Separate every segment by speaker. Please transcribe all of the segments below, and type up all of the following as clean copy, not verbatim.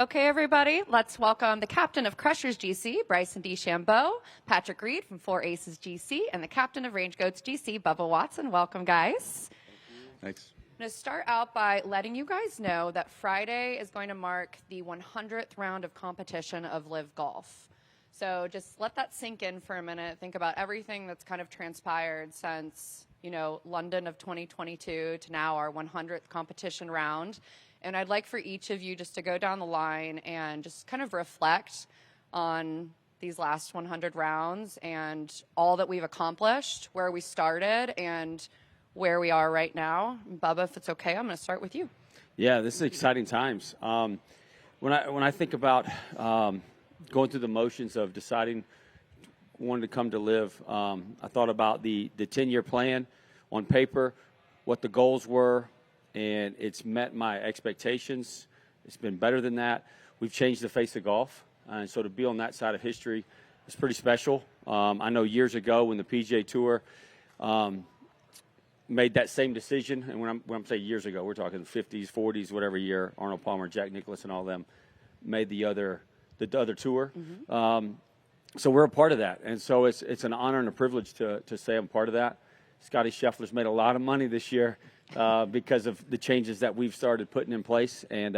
Speaker 1: Okay, everybody, let's welcome the captain of Crushers GC, Bryson DeChambeau, Patrick Reed from 4 Aces GC, and the captain of Range Goats GC, Bubba Watson. Welcome, guys.
Speaker 2: Thanks.
Speaker 1: I'm going to start out by letting you guys know that Friday is going to mark the 100th round of competition of LIV Golf. So just let that sink in for a minute. Think about everything that's kind of transpired since, London of 2022 to now our 100th competition round. And I'd like for each of you just to go down the line and just kind of reflect on these last 100 rounds and all that we've accomplished, where we started, and where we are right now. Bubba, if it's okay, I'm going to start with you.
Speaker 3: Yeah, this is exciting times. When I think about going through the motions of deciding wanting to come to LIV, I thought about the 10-year plan on paper, what the goals were, and it's met my expectations. It's been better than that. We've changed the face of golf, and so to be on that side of history is pretty special. I know years ago when the PGA Tour made that same decision, and when I'm saying years ago, we're talking 50s, 40s, whatever year, Arnold Palmer, Jack Nicklaus, and all them made the other tour. Mm-hmm. So we're a part of that, and so it's an honor and a privilege to say I'm part of that. Scotty Scheffler's made a lot of money this year because of the changes that we've started putting in place, and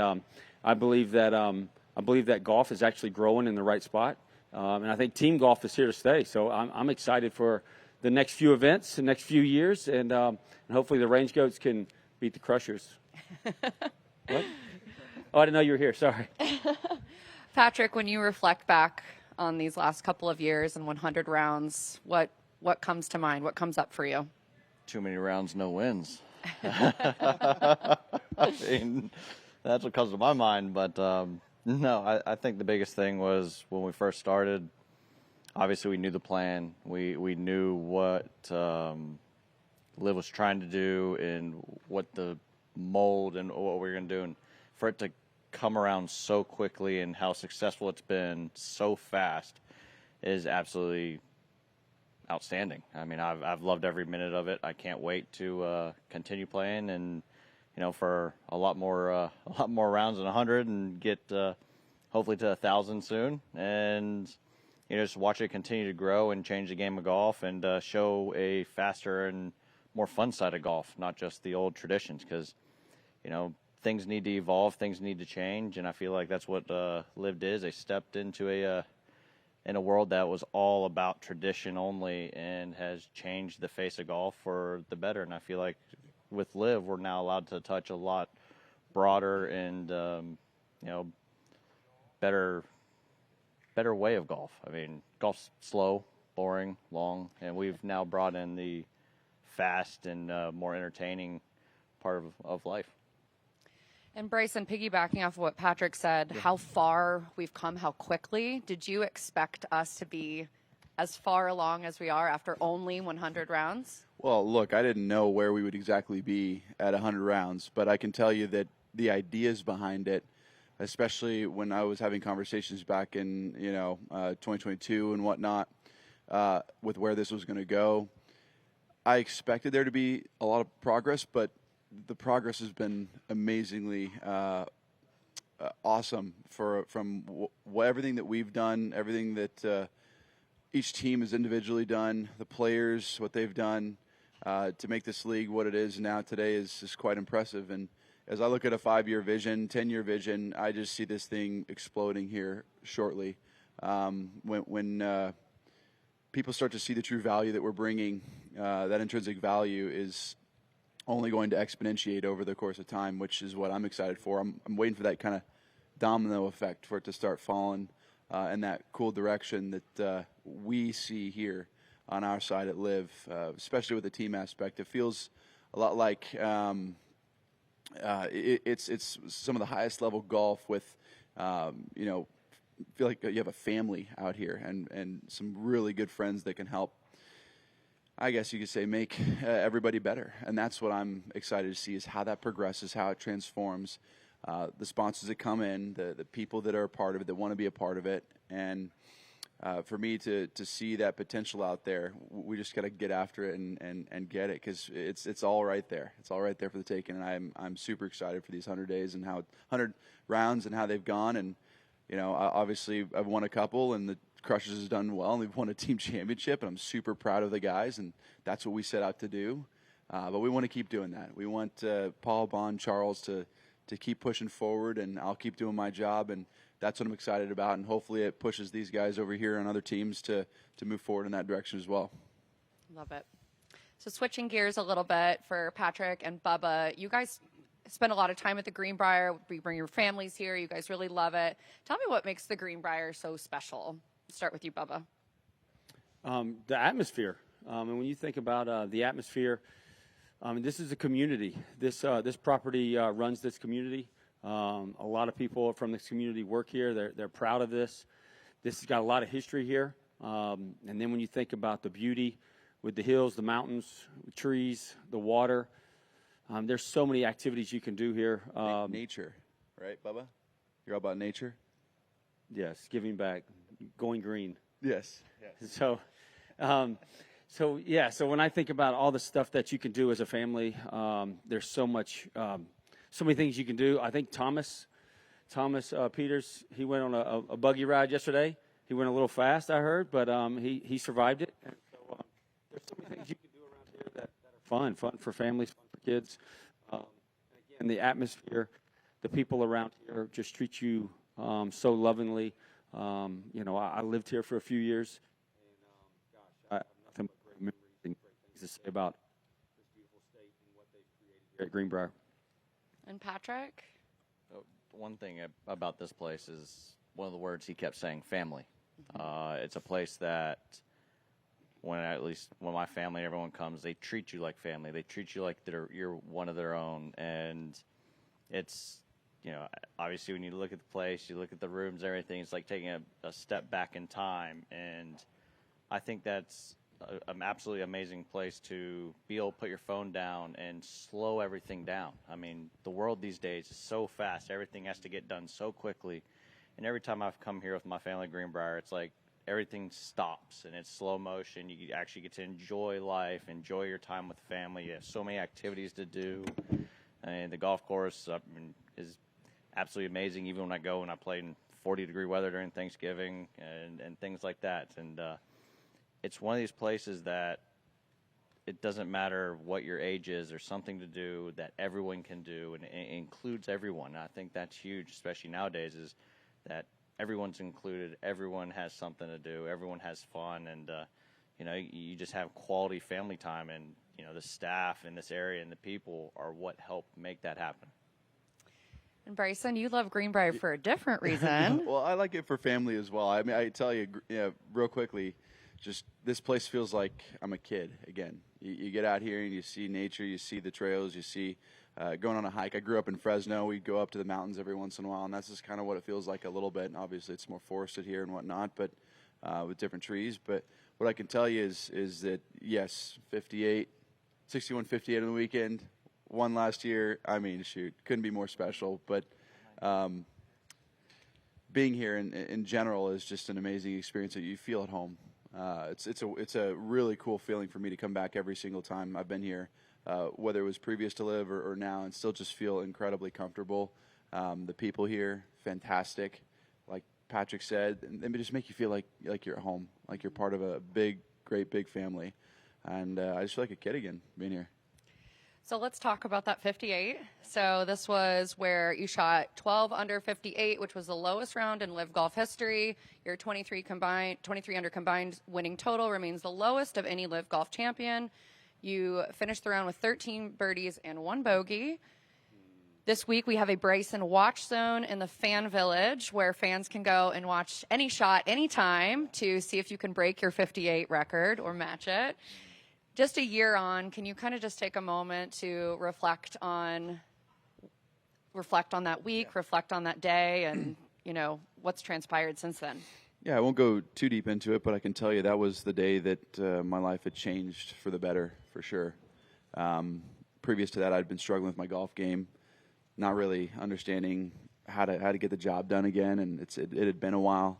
Speaker 3: I believe that golf is actually growing in the right spot, and I think team golf is here to stay. So I'm excited for the next few events, the next few years, and hopefully the Range Goats can beat the Crushers. What? Oh, I didn't know you were here. Sorry.
Speaker 1: Patrick, when you reflect back on these last couple of years and 100 rounds, what comes to mind? What comes up for you?
Speaker 4: Too many rounds, no wins. I mean, that's what comes to my mind. But, no, I think the biggest thing was when we first started, obviously we knew the plan. We knew what LIV was trying to do and what the mold and what we were going to do. And for it to come around so quickly and how successful it's been so fast is absolutely outstanding. I mean, I've loved every minute of it. I can't wait to continue playing and, for a lot more rounds than 100 and get hopefully to 1,000 soon. And, just watch it continue to grow and change the game of golf and show a faster and more fun side of golf, not just the old traditions, because, things need to evolve, things need to change, and I feel like that's what LIV did. They stepped into in a world that was all about tradition only and has changed the face of golf for the better. And I feel like with LIV, we're now allowed to touch a lot broader and better way of golf. I mean, golf's slow, boring, long, and we've now brought in the fast and more entertaining part of life.
Speaker 1: And Bryson, piggybacking off of what Patrick said, how far we've come, how quickly. Did you expect us to be as far along as we are after only 100 rounds?
Speaker 2: Well, look, I didn't know where we would exactly be at 100 rounds, but I can tell you that the ideas behind it, especially when I was having conversations back in 2022 and whatnot, with where this was going to go, I expected there to be a lot of progress, but the progress has been amazingly awesome from everything that we've done, everything that each team has individually done, the players, what they've done to make this league what it is now today is quite impressive. And as I look at a 5-year vision, 10-year vision, I just see this thing exploding here shortly. When people start to see the true value that we're bringing, that intrinsic value is only going to exponentiate over the course of time, which is what I'm excited for. I'm waiting for that kind of domino effect for it to start falling in that cool direction that we see here on our side at LIV, especially with the team aspect. It feels a lot like it's some of the highest level golf with, feel like you have a family out here and some really good friends that can help, I guess you could say, make everybody better. And that's what I'm excited to see, is how that progresses, how it transforms, the sponsors that come in, the people that are a part of it, that want to be a part of it. And for me to see that potential out there, we just got to get after it and get it, because it's all right there. It's all right there for the taking, and I'm super excited for these 100 days and how 100 rounds and how they've gone. And obviously I've won a couple, and the Crushers has done well, and we've won a team championship, and I'm super proud of the guys, and that's what we set out to do. But we want to keep doing that. We want Paul, Bond, Charles to keep pushing forward, and I'll keep doing my job, and that's what I'm excited about. And hopefully it pushes these guys over here and other teams to move forward in that direction as well.
Speaker 1: Love it. So switching gears a little bit for Patrick and Bubba, you guys spend a lot of time at the Greenbrier. We bring your families here. You guys really love it. Tell me what makes the Greenbrier so special. Start with you, Bubba.
Speaker 3: The atmosphere. And when you think about the atmosphere, this is a community. This property runs this community. A lot of people from this community work here. They're proud of this. This has got a lot of history here. And then when you think about the beauty with the hills, the mountains, the trees, the water, there's so many activities you can do here.
Speaker 2: Nature, right, Bubba? You're all about nature?
Speaker 3: Yes, giving back, going green.
Speaker 2: Yes.
Speaker 3: So So when I think about all the stuff that you can do as a family, there's so many things you can do. I think Thomas Peters, he went on a buggy ride yesterday. He went a little fast, I heard, but he survived it. And so there's so many things you can do around here that are fun for families, fun for kids. And again, the atmosphere, the people around here just treat you so lovingly. I lived here for a few years, and I have nothing but great memories and great things to say about this beautiful state and what they've created here at Greenbrier.
Speaker 1: And Patrick?
Speaker 4: One thing about this place is one of the words he kept saying, family. It's a place that when my family, everyone comes, they treat you like family. They treat you like you're one of their own. And it's, obviously when you look at the place, you look at the rooms, everything, it's like taking a step back in time. And I think that's an absolutely amazing place to be able to put your phone down and slow everything down. I mean, the world these days is so fast. Everything has to get done so quickly. And every time I've come here with my family at Greenbrier, it's like everything stops and it's slow motion. You actually get to enjoy life, enjoy your time with family. You have so many activities to do. And the golf course is absolutely amazing, even when I play in 40-degree weather during Thanksgiving and things like that. And it's one of these places that it doesn't matter what your age is, there's something to do that everyone can do, and it includes everyone. And I think that's huge, especially nowadays, is that everyone's included, everyone has something to do, everyone has fun, and you just have quality family time, and the staff in this area and the people are what help make that happen.
Speaker 1: And Bryson, you love Greenbrier for a different reason.
Speaker 2: Well, I like it for family as well. I mean, I tell you, real quickly, just this place feels like I'm a kid again. You get out here and you see nature, you see the trails, you see going on a hike. I grew up in Fresno. We'd go up to the mountains every once in a while, and that's just kind of what it feels like a little bit. And obviously, it's more forested here and whatnot, but with different trees. But what I can tell you is that, yes, 61, 58 on the weekend, one last year. I mean, shoot, couldn't be more special. But being here in general is just an amazing experience that you feel at home. It's a really cool feeling for me to come back every single time I've been here, whether it was previous to LIV or now, and still just feel incredibly comfortable. The people here, fantastic. Like Patrick said, and they just make you feel like you're at home, like you're part of a great big family. And I just feel like a kid again being here.
Speaker 1: So let's talk about that 58. So this was where you shot 12 under 58, which was the lowest round in LIV Golf history. Your 23 under combined winning total remains the lowest of any LIV Golf champion. You finished the round with 13 birdies and 1 bogey. This week we have a Bryson watch zone in the fan village where fans can go and watch any shot anytime to see if you can break your 58 record or match it. Just a year on, can you kind of just take a moment to reflect on that week, reflect on that day, and what's transpired since then?
Speaker 2: Yeah, I won't go too deep into it, but I can tell you that was the day that my life had changed for the better, for sure. Previous to that, I'd been struggling with my golf game, not really understanding how to get the job done again, and it had been a while.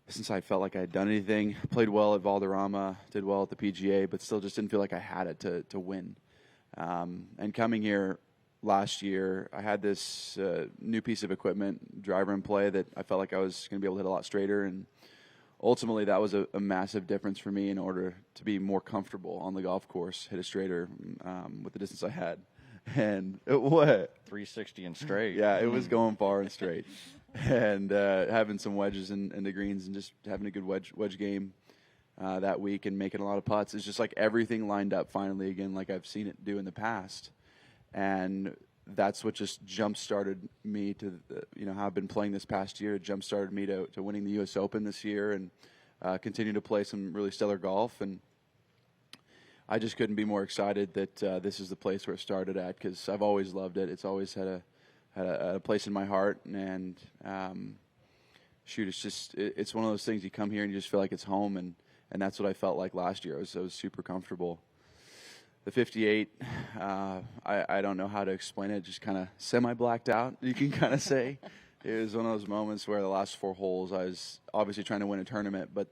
Speaker 2: since I felt like I had done anything. Played well at Valderrama, did well at the PGA, but still just didn't feel like I had it to win. And coming here last year, I had this new piece of equipment, driver and play, that I felt like I was going to be able to hit a lot straighter. And ultimately, that was a massive difference for me in order to be more comfortable on the golf course, hit it straighter with the distance I had. And what?
Speaker 4: 360 and straight.
Speaker 2: Yeah, it was going far and straight. And having some wedges in the greens and just having a good wedge game that week and making a lot of putts. It's just like everything lined up finally again like I've seen it do in the past. And that's what just jump-started me to, how I've been playing this past year. It jump-started me to winning the U.S. Open this year and continue to play some really stellar golf. And I just couldn't be more excited that this is the place where it started at, because I've always loved it. It's always had a place in my heart. And, it's one of those things, you come here and you just feel like it's home. And that's what I felt like last year. I was super comfortable. The 58, I don't know how to explain it, just kind of semi-blacked out, you can kind of say. It was one of those moments where the last 4 holes, I was obviously trying to win a tournament, but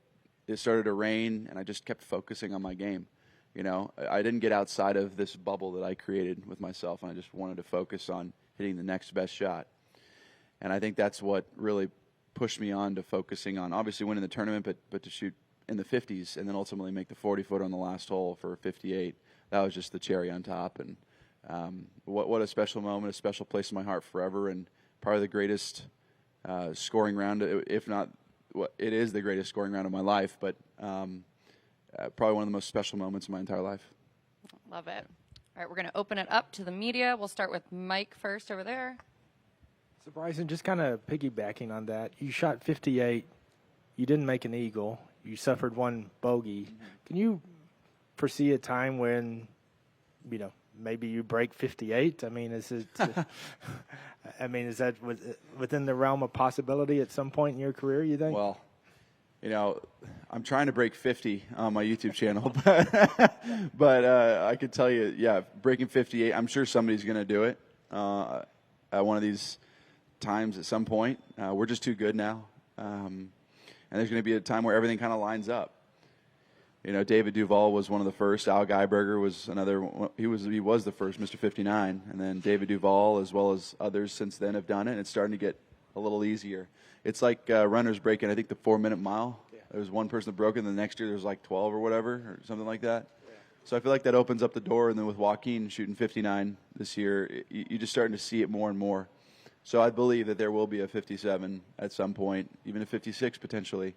Speaker 2: it started to rain, and I just kept focusing on my game. I didn't get outside of this bubble that I created with myself, and I just wanted to focus on hitting the next best shot. And I think that's what really pushed me on to focusing on, obviously winning the tournament, but to shoot in the 50s and then ultimately make the 40-footer on the last hole for 58. That was just the cherry on top. And what a special moment, a special place in my heart forever, and probably the greatest scoring round, if not, it is the greatest scoring round of my life, but probably one of the most special moments of my entire life.
Speaker 1: Love it. All right, we're going to open it up to the media. We'll start with Mike first over there.
Speaker 5: So, Bryson, just kind of piggybacking on that, you shot 58. You didn't make an eagle. You suffered 1 bogey. Can you foresee a time when, maybe you break 58? I mean, is that within the realm of possibility at some point in your career, you think?
Speaker 2: Well, I'm trying to break 50 on my YouTube channel, but I could tell you, breaking 58, I'm sure somebody's going to do it at one of these times at some point. We're just too good now. And there's going to be a time where everything kind of lines up. David Duval was one of the first. Al Geiberger was another one. He was the first, Mr. 59. And then David Duval, as well as others since then, have done it. And it's starting to get a little easier. It's like runners breaking, I think, the 4-minute mile. Yeah. There was one person that broke it, and the next year there was like 12 or whatever, or something like that. Yeah. So I feel like that opens up the door. And then with Joaquin shooting 59 this year, you're just starting to see it more and more. So I believe that there will be a 57 at some point, even a 56 potentially.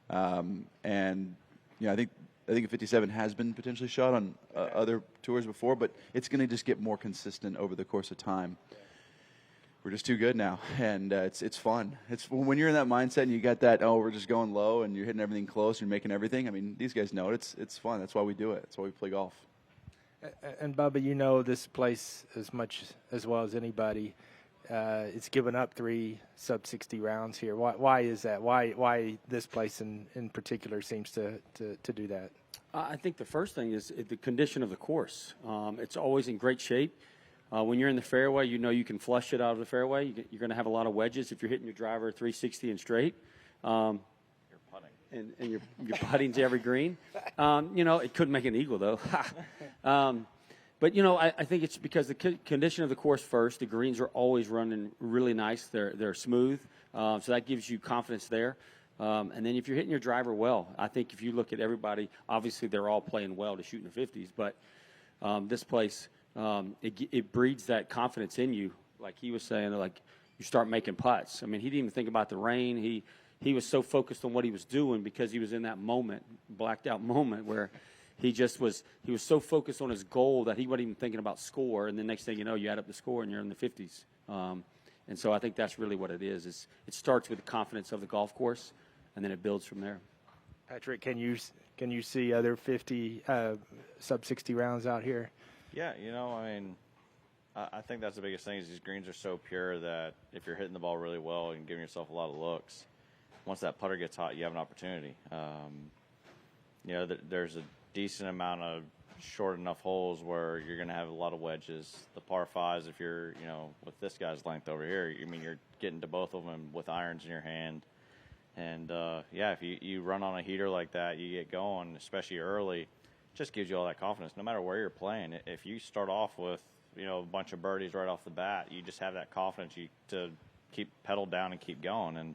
Speaker 2: And I think a 57 has been potentially shot on other tours before, but it's going to just get more consistent over the course of time. We're just too good now, and it's fun. It's when you're in that mindset and you got that, we're just going low and you're hitting everything close, you're making everything. I mean, these guys know it. It's fun. That's why we do it. That's why we play golf.
Speaker 5: And Bubba, this place as much as well as anybody. It's given up 3 sub-60 rounds here. Why is that? Why this place in particular seems to do that?
Speaker 3: I think the first thing is the condition of the course. It's always in great shape. When you're in the fairway, you can flush it out of the fairway. You're going to have a lot of wedges if you're hitting your driver 360 and straight. You're putting. And you're putting to every green. It couldn't make an eagle, though. But, I think it's because the condition of the course first. The greens are always running really nice. They're smooth. So that gives you confidence there. And then if you're hitting your driver well, I think if you look at everybody, obviously they're all playing well to shoot in the 50s. But this place, it breeds that confidence in you. Like he was saying, like you start making putts. I mean, he didn't even think about the rain. He was so focused on what he was doing because he was in that moment, blacked out moment where – he was so focused on his goal that he wasn't even thinking about score. And the next thing you know, you add up the score and you're in the 50s. And so I think that's really what it is. It starts with the confidence of the golf course, and then it builds from there.
Speaker 5: Patrick, can you see other 50 sub-60 rounds out here?
Speaker 4: Yeah, I think that's the biggest thing is these greens are so pure that if you're hitting the ball really well and giving yourself a lot of looks, once that putter gets hot, you have an opportunity. There's a decent amount of short enough holes where you're going to have a lot of wedges. The par fives, if you're, with this guy's length over here, you're getting to both of them with irons in your hand. And, yeah, if you run on a heater like that, you get going, especially early, just gives you all that confidence. No matter where you're playing, if you start off with, a bunch of birdies right off the bat, you just have that confidence to keep pedal down and keep going. And,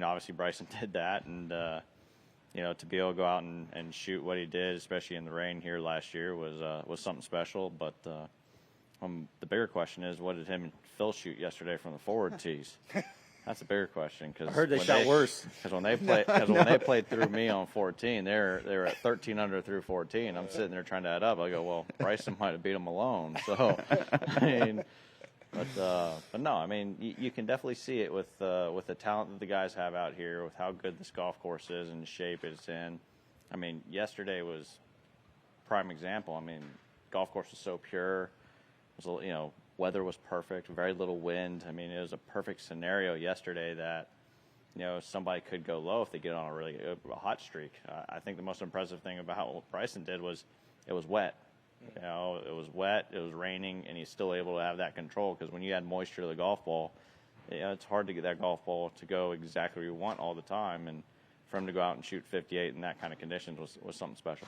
Speaker 4: obviously Bryson did that. And, to be able to go out and shoot what he did, especially in the rain here last year, was something special. But the bigger question is, what did him and Phil shoot yesterday from the forward tees? That's a bigger question. Cause
Speaker 3: I heard they shot worse.
Speaker 4: Because when they played through me on 14, they were at 13 under through 14. I'm sitting there trying to add up. I go, well, Bryson might have beat them alone. So, but no, I mean, you can definitely see it with the talent that the guys have out here, with how good this golf course is and the shape it's in. I mean, yesterday was prime example. I mean, golf course was so pure. It was, weather was perfect, very little wind. I mean, it was a perfect scenario yesterday that, somebody could go low if they get on a hot streak. I think the most impressive thing about what Bryson did was it was wet. It was wet, it was raining, and he's still able to have that control, because when you add moisture to the golf ball, it's hard to get that golf ball to go exactly where you want all the time. And for him to go out and shoot 58 in that kind of conditions was something special.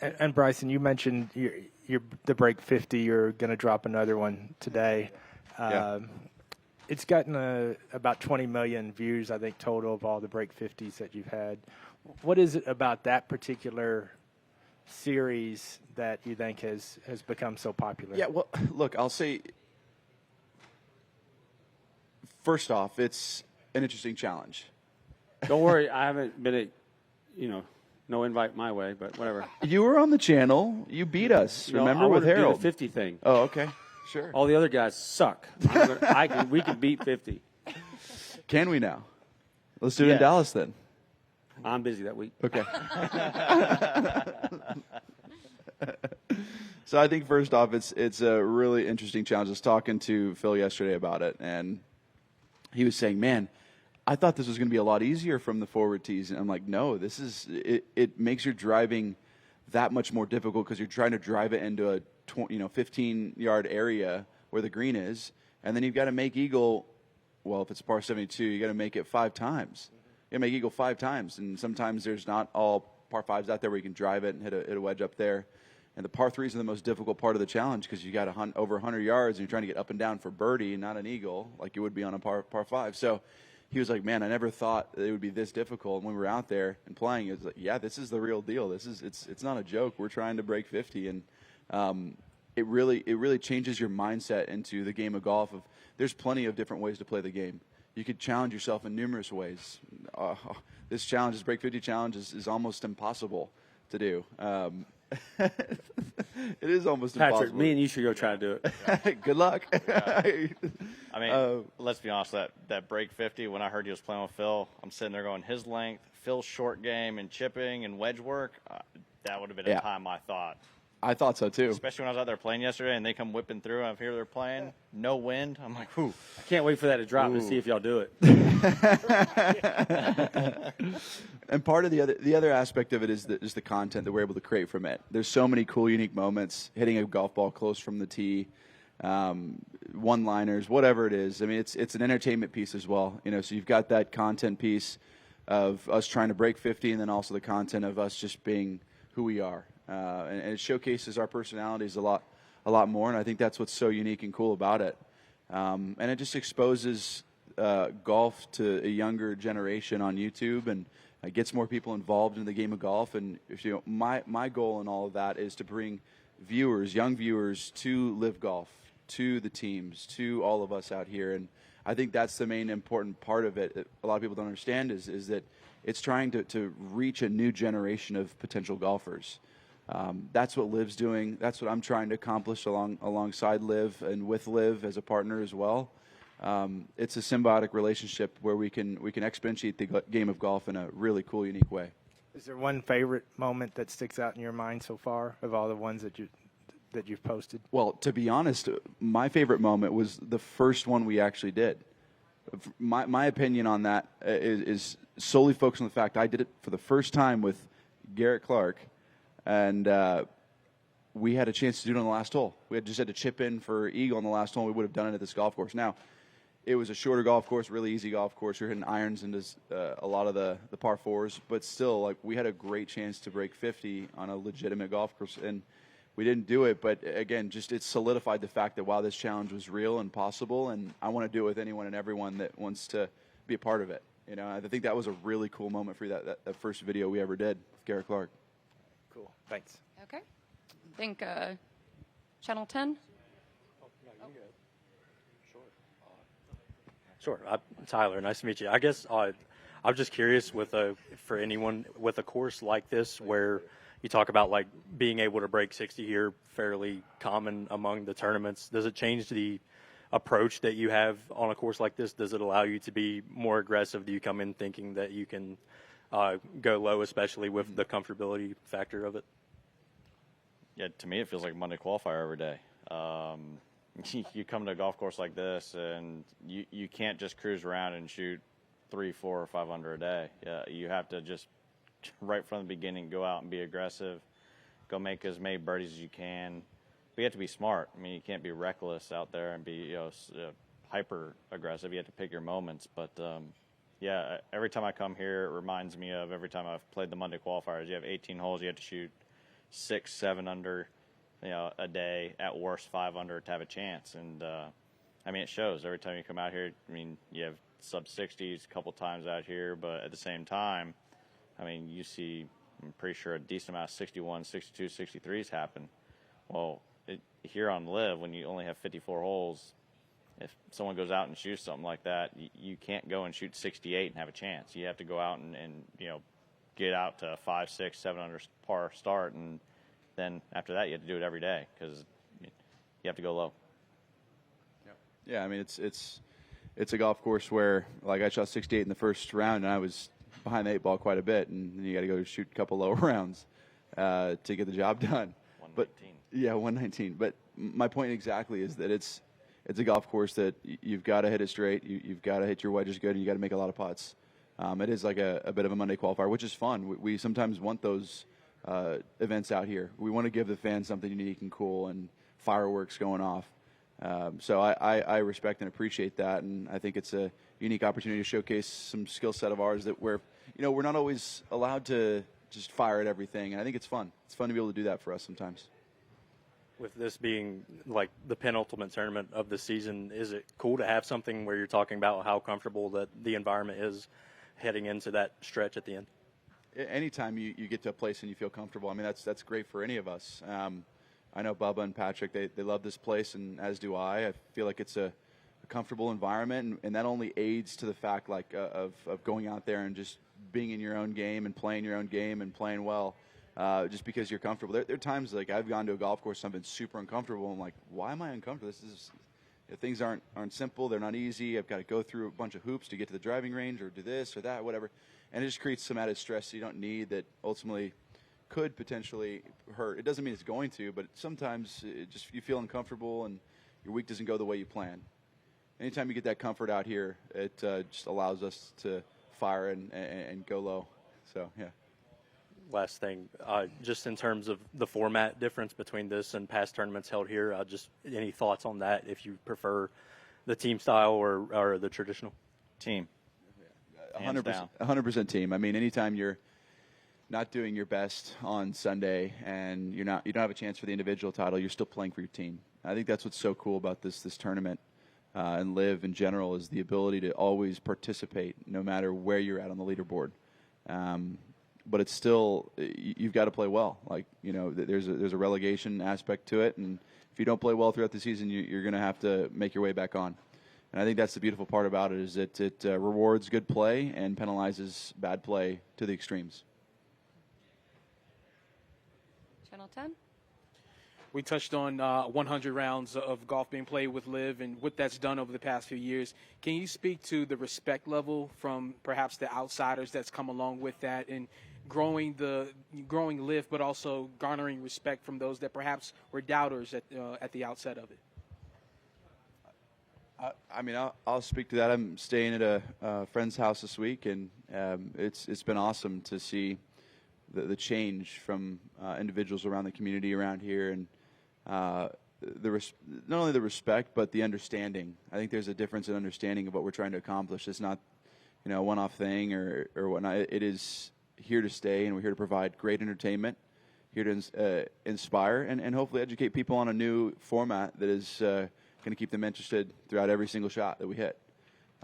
Speaker 5: And Bryson, you mentioned the break 50. You're going to drop another one today.
Speaker 2: Yeah.
Speaker 5: It's gotten about 20 million views, I think, total of all the break 50s that you've had. What is it about that particular series that you think has become so popular?
Speaker 2: Yeah, well, look, I'll say, first off, it's an interesting challenge.
Speaker 3: Don't worry, I haven't been no invite my way, but whatever.
Speaker 2: You were on the channel. You beat us. Remember, with Harold?
Speaker 3: The 50 thing.
Speaker 2: Oh, okay, sure.
Speaker 3: All the other guys suck. We can beat 50.
Speaker 2: Can we now? Let's do it in Dallas then.
Speaker 3: I'm busy that week.
Speaker 2: Okay. So I think first off, it's a really interesting challenge. I was talking to Phil yesterday about it, and he was saying, "Man, I thought this was going to be a lot easier from the forward tees." And I'm like, "No, this is it makes your driving that much more difficult, because you're trying to drive it into a 15-yard area where the green is, and then you've got to make eagle. Well, if it's par 72, you got to make it 5 times. You got to make eagle 5 times, and sometimes there's not all par 5s out there where you can drive it and hit a wedge up there. And the par 3s are the most difficult part of the challenge, because you got over 100 yards and you're trying to get up and down for birdie, not an eagle like you would be on a par 5. So he was like, "Man, I never thought it would be this difficult." And when we were out there and playing, it was like, "Yeah, this is the real deal. It's not a joke. We're trying to break 50." And it really changes your mindset into the game of golf. There's plenty of different ways to play the game. You could challenge yourself in numerous ways. This break 50 challenge is almost impossible to do. It is almost
Speaker 3: Patrick,
Speaker 2: impossible.
Speaker 3: me and you should go try to do it.
Speaker 2: Good luck.
Speaker 4: I mean, let's be honest, that break 50, when I heard he was playing with Phil, I'm sitting there going, his length, Phil's short game and chipping and wedge work, that would have been a time I thought.
Speaker 2: I thought so too.
Speaker 4: Especially when I was out there playing yesterday and they come whipping through and I hear they're playing, no wind. I'm like, whew.
Speaker 3: I can't wait for that to drop to see if y'all do it.
Speaker 2: And part of the other aspect of it is the content that we're able to create from it. There's so many cool, unique moments, hitting a golf ball close from the tee, one-liners, whatever it is. I mean, it's an entertainment piece as well. So you've got that content piece of us trying to break 50, and then also the content of us just being who we are. And it showcases our personalities a lot more, and I think that's what's so unique and cool about it. And it just exposes golf to a younger generation on YouTube, and gets more people involved in the game of golf. And my goal in all of that is to bring young viewers to LIV Golf, to the teams, to all of us out here. And I think that's the main important part of it that a lot of people don't understand is that it's trying to reach a new generation of potential golfers. That's what LIV's doing. That's what I'm trying to accomplish alongside LIV and with LIV as a partner as well. It's a symbiotic relationship where we can exponentiate the game of golf in a really cool, unique way.
Speaker 5: Is there one favorite moment that sticks out in your mind so far of all the ones that you've posted?
Speaker 2: Well, to be honest, my favorite moment was the first one we actually did. My opinion on that is solely focused on the fact I did it for the first time with Garrett Clark, and we had a chance to do it on the last hole. We just had to chip in for eagle on the last hole. We would have done it at this golf course. Now, it was a shorter golf course, really easy golf course. You're hitting irons into a lot of the par fours, but still, like, we had a great chance to break 50 on a legitimate golf course, and we didn't do it. But again, just it solidified the fact that, wow, this challenge was real and possible, and I want to do it with anyone and everyone that wants to be a part of it. You know, I think that was a really cool moment for you, that first video we ever did with Garrett Clark.
Speaker 5: Cool. Thanks.
Speaker 1: Okay. I think Channel 10.
Speaker 6: Sure. Tyler, nice to meet you. I guess I'm just curious for anyone with a course like this where you talk about like being able to break 60 here, fairly common among the tournaments. Does it change the approach that you have on a course like this? Does it allow you to be more aggressive? Do you come in thinking that you can go low, especially with the comfortability factor of it?
Speaker 4: Yeah, to me, it feels like Monday qualifier every day. You come to a golf course like this, and you can't just cruise around and shoot 300, 400, or 500 a day. Yeah, you have to just right from the beginning go out and be aggressive, go make as many birdies as you can. But you have to be smart. I mean, you can't be reckless out there and be hyper aggressive. You have to pick your moments. But yeah, every time I come here, it reminds me of every time I've played the Monday qualifiers. You have 18 holes, you have to shoot 6, 7 under. A day, at worst 5 under to have a chance. And, I mean, it shows every time you come out here. I mean, you have sub-60s a couple times out here, but at the same time, I mean, you see, I'm pretty sure a decent amount of 61, 62, 63s happen. Well, here on LIV, when you only have 54 holes, if someone goes out and shoots something like that, you can't go and shoot 68 and have a chance. You have to go out and get out to 5, 6, 7 under par start, and then after that, you have to do it every day because you have to go low.
Speaker 2: Yeah, I mean, it's a golf course where, like, I shot 68 in the first round, and I was behind the 8 ball quite a bit, and then you got to go shoot a couple lower rounds to get the job done.
Speaker 4: 119.
Speaker 2: But yeah, 119. But my point exactly is that it's a golf course that you've got to hit it straight. You've got to hit your wedges good, and you got to make a lot of putts. It is like a bit of a Monday qualifier, which is fun. We sometimes want those events out here. We want to give the fans something unique and cool and fireworks going off. So I respect and appreciate that, and I think it's a unique opportunity to showcase some skill set of ours that we're not always allowed to just fire at everything, and I think it's fun. It's fun to be able to do that for us sometimes.
Speaker 6: With this being like the penultimate tournament of the season, is it cool to have something where you're talking about how comfortable that the environment is heading into that stretch at the end?
Speaker 2: Anytime you get to a place and you feel comfortable, I mean, that's great for any of us. I know Bubba and Patrick, they love this place, and as do I. I feel like it's a comfortable environment, and that only aids to the fact of going out there and just being in your own game and playing your own game and playing well just because you're comfortable. There are times, like, I've gone to a golf course and I've been super uncomfortable. I'm like, why am I uncomfortable? Things aren't simple. They're not easy. I've got to go through a bunch of hoops to get to the driving range or do this or that, whatever. And it just creates some added stress you don't need that ultimately could potentially hurt. It doesn't mean it's going to, but sometimes you feel uncomfortable and your week doesn't go the way you plan. Anytime you get that comfort out here, it just allows us to fire and go low. So, yeah.
Speaker 6: Last thing, just in terms of the format difference between this and past tournaments held here, just any thoughts on that, if you prefer the team style or the traditional?
Speaker 4: Team.
Speaker 2: 100% team. I mean, anytime you're not doing your best on Sunday and you don't have a chance for the individual title, you're still playing for your team. I think that's what's so cool about this tournament and LIV in general is the ability to always participate no matter where you're at on the leaderboard. But it's still, you've got to play well. Like, there's a relegation aspect to it, and if you don't play well throughout the season, you're going to have to make your way back on. And I think that's the beautiful part about it is that it rewards good play and penalizes bad play to the extremes.
Speaker 1: Channel 10.
Speaker 7: We touched on 100 rounds of golf being played with LIV and what that's done over the past few years. Can you speak to the respect level from perhaps the outsiders that's come along with that and growing LIV, but also garnering respect from those that perhaps were doubters at the outset of it?
Speaker 2: I mean, I'll speak to that. I'm staying at a friend's house this week, and it's been awesome to see the change from individuals around the community around here. And not only the respect but the understanding. I think there's a difference in understanding of what we're trying to accomplish. It's not, a one-off thing or whatnot. It is here to stay, and we're here to provide great entertainment, here to inspire and hopefully educate people on a new format that is going to keep them interested throughout every single shot that we hit.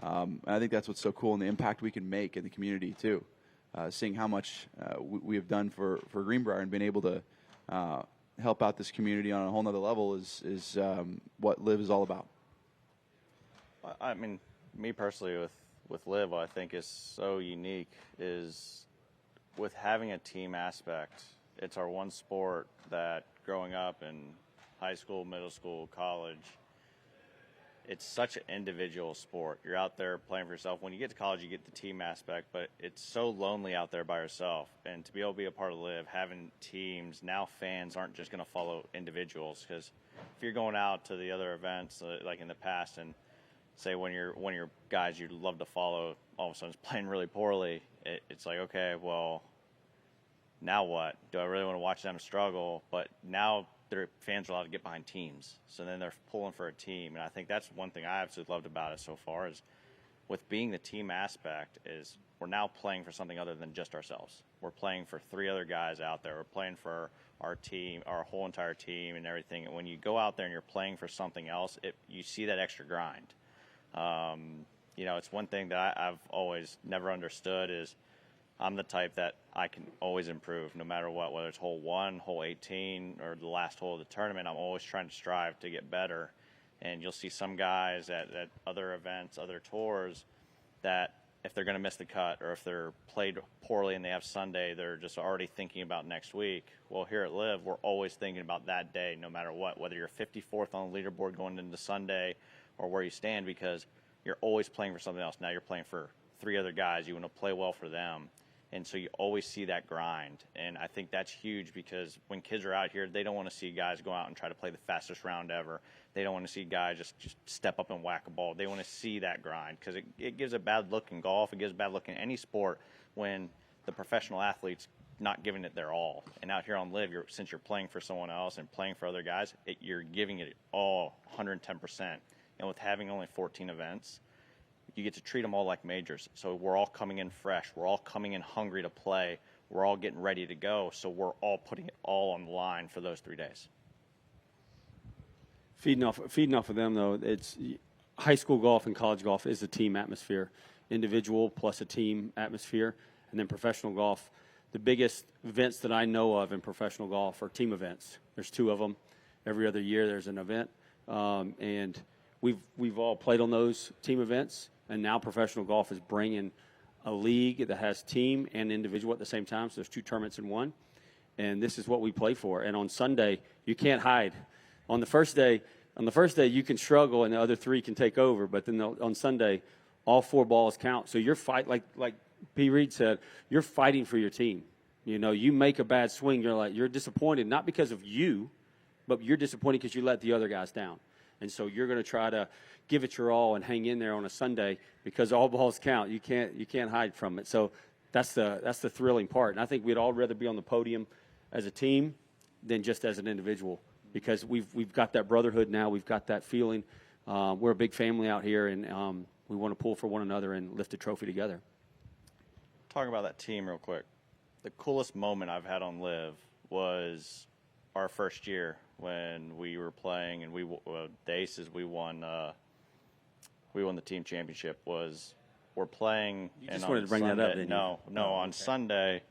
Speaker 2: And I think that's what's so cool, and the impact we can make in the community too. Seeing how much we have done for Greenbrier and being able to help out this community on a whole nother level is what LIV is all about.
Speaker 4: I mean, me personally with LIV, what I think is so unique is with having a team aspect. It's our one sport that growing up in high school, middle school, college, it's such an individual sport. You're out there playing for yourself. When you get to college, you get the team aspect, but it's so lonely out there by yourself. And to be able to be a part of LIV, having teams, now fans aren't just going to follow individuals, because if you're going out to the other events like in the past and say one of your guys you'd love to follow all of a sudden is playing really poorly, it's like, okay, well, now what? Do I really want to watch them struggle? But now their fans are allowed to get behind teams, so then they're pulling for a team. And I think that's one thing I absolutely loved about it so far, is with being the team aspect, is we're now playing for something other than just ourselves. We're playing for 3 other guys out there. We're playing for our team, our whole entire team and everything. And when you go out there and you're playing for something else, you see that extra grind. It's one thing that I've always never understood is I'm the type that I can always improve no matter what, whether it's hole 1, hole 18, or the last hole of the tournament. I'm always trying to strive to get better. And you'll see some guys at other events, other tours, that if they're going to miss the cut or if they're played poorly and they have Sunday, they're just already thinking about next week. Well, here at LIV, we're always thinking about that day no matter what, whether you're 54th on the leaderboard going into Sunday or where you stand, because you're always playing for something else. Now you're playing for 3 other guys. You want to play well for them. And so you always see that grind. And I think that's huge, because when kids are out here, they don't want to see guys go out and try to play the fastest round ever. They don't want to see guys just step up and whack a ball. They want to see that grind, because it gives a bad look in golf. It gives a bad look in any sport when the professional athlete's not giving it their all. And out here on LIV, since you're playing for someone else and playing for other guys, you're giving it all 110%. And with having only 14 events, you get to treat them all like majors. So we're all coming in fresh. We're all coming in hungry to play. We're all getting ready to go. So we're all putting it all on the line for those 3 days.
Speaker 3: Feeding off of them, though, it's high school golf and college golf is a team atmosphere, individual plus a team atmosphere, and then professional golf. The biggest events that I know of in professional golf are team events. There's 2 of them. Every other year there's an event, and we've all played on those team events. And now professional golf is bringing a league that has team and individual at the same time. So there's 2 tournaments in one. And this is what we play for. And on Sunday, you can't hide. On the first day, you can struggle and the other 3 can take over. But then on Sunday, all 4 balls count. So you're like P. Reed said, you're fighting for your team. You make a bad swing, you're disappointed, not because of you, but you're disappointed because you let the other guys down. And so you're going to try to give it your all and hang in there on a Sunday, because all balls count. You can't hide from it. So that's the thrilling part. And I think we'd all rather be on the podium as a team than just as an individual, because we've got that brotherhood now. We've got that feeling. We're a big family out here, and we want to pull for one another and lift a trophy together.
Speaker 4: Talking about that team real quick, the coolest moment I've had on LIV was our first year when we were playing, and the Aces, we won the team championship. We're playing.
Speaker 3: You just wanted to bring that up, didn't you?
Speaker 4: No. On Sunday,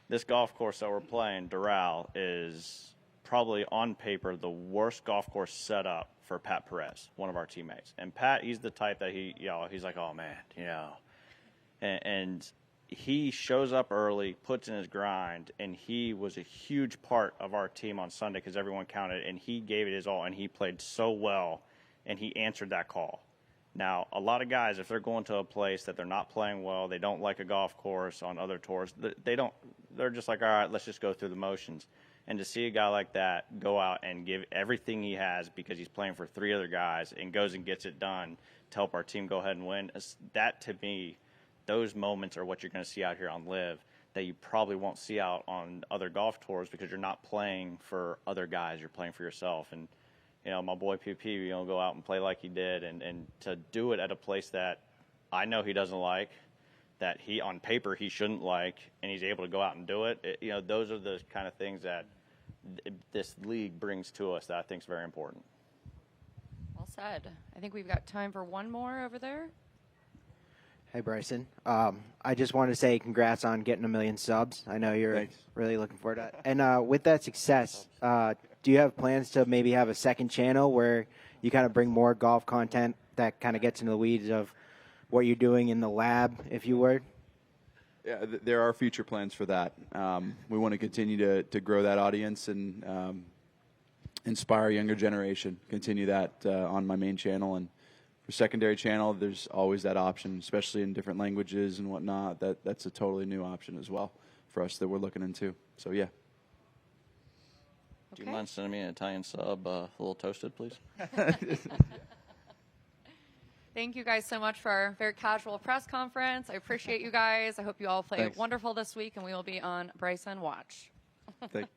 Speaker 4: this golf course that we're playing, Doral, is probably on paper the worst golf course set up for Pat Perez, one of our teammates. And Pat, he's the type that he's like, oh man, and he shows up early, puts in his grind, and he was a huge part of our team on Sunday because everyone counted, and he gave it his all, and he played so well, and he answered that call. Now, a lot of guys, if they're going to a place that they're not playing well, they don't like a golf course on other tours, they're just like, all right, let's just go through the motions. And to see a guy like that go out and give everything he has because he's playing for 3 other guys and goes and gets it done to help our team go ahead and win, that to me, those moments are what you're going to see out here on LIV that you probably won't see out on other golf tours because you're not playing for other guys. You're playing for yourself. And my boy PP, go out and play like he did, and to do it at a place that I know he doesn't like, that he on paper he shouldn't like, and he's able to go out and do it. Those are the kind of things that this league brings to us that I think is very important.
Speaker 1: Well said. I think we've got time for one more over there.
Speaker 8: Hey, Bryson. I just wanted to say congrats on getting 1 million subs. I know you're
Speaker 2: Thanks.
Speaker 8: really looking forward to that. And with that success, do you have plans to maybe have a second channel where you kind of bring more golf content that kind of gets into the weeds of what you're doing in the lab, if you were?
Speaker 2: Yeah, there are future plans for that. We want to continue to grow that audience and inspire a younger generation. Continue that on my main channel, and for secondary channel, there's always that option, especially in different languages and whatnot. That's a totally new option as well for us that we're looking into. So yeah.
Speaker 4: Do you mind sending me an Italian sub, a little toasted, please?
Speaker 1: Thank you guys so much for our very casual press conference. I appreciate you guys. I hope you all play
Speaker 2: Thanks.
Speaker 1: wonderful this week, and we will be on Bryson Watch.
Speaker 2: Thank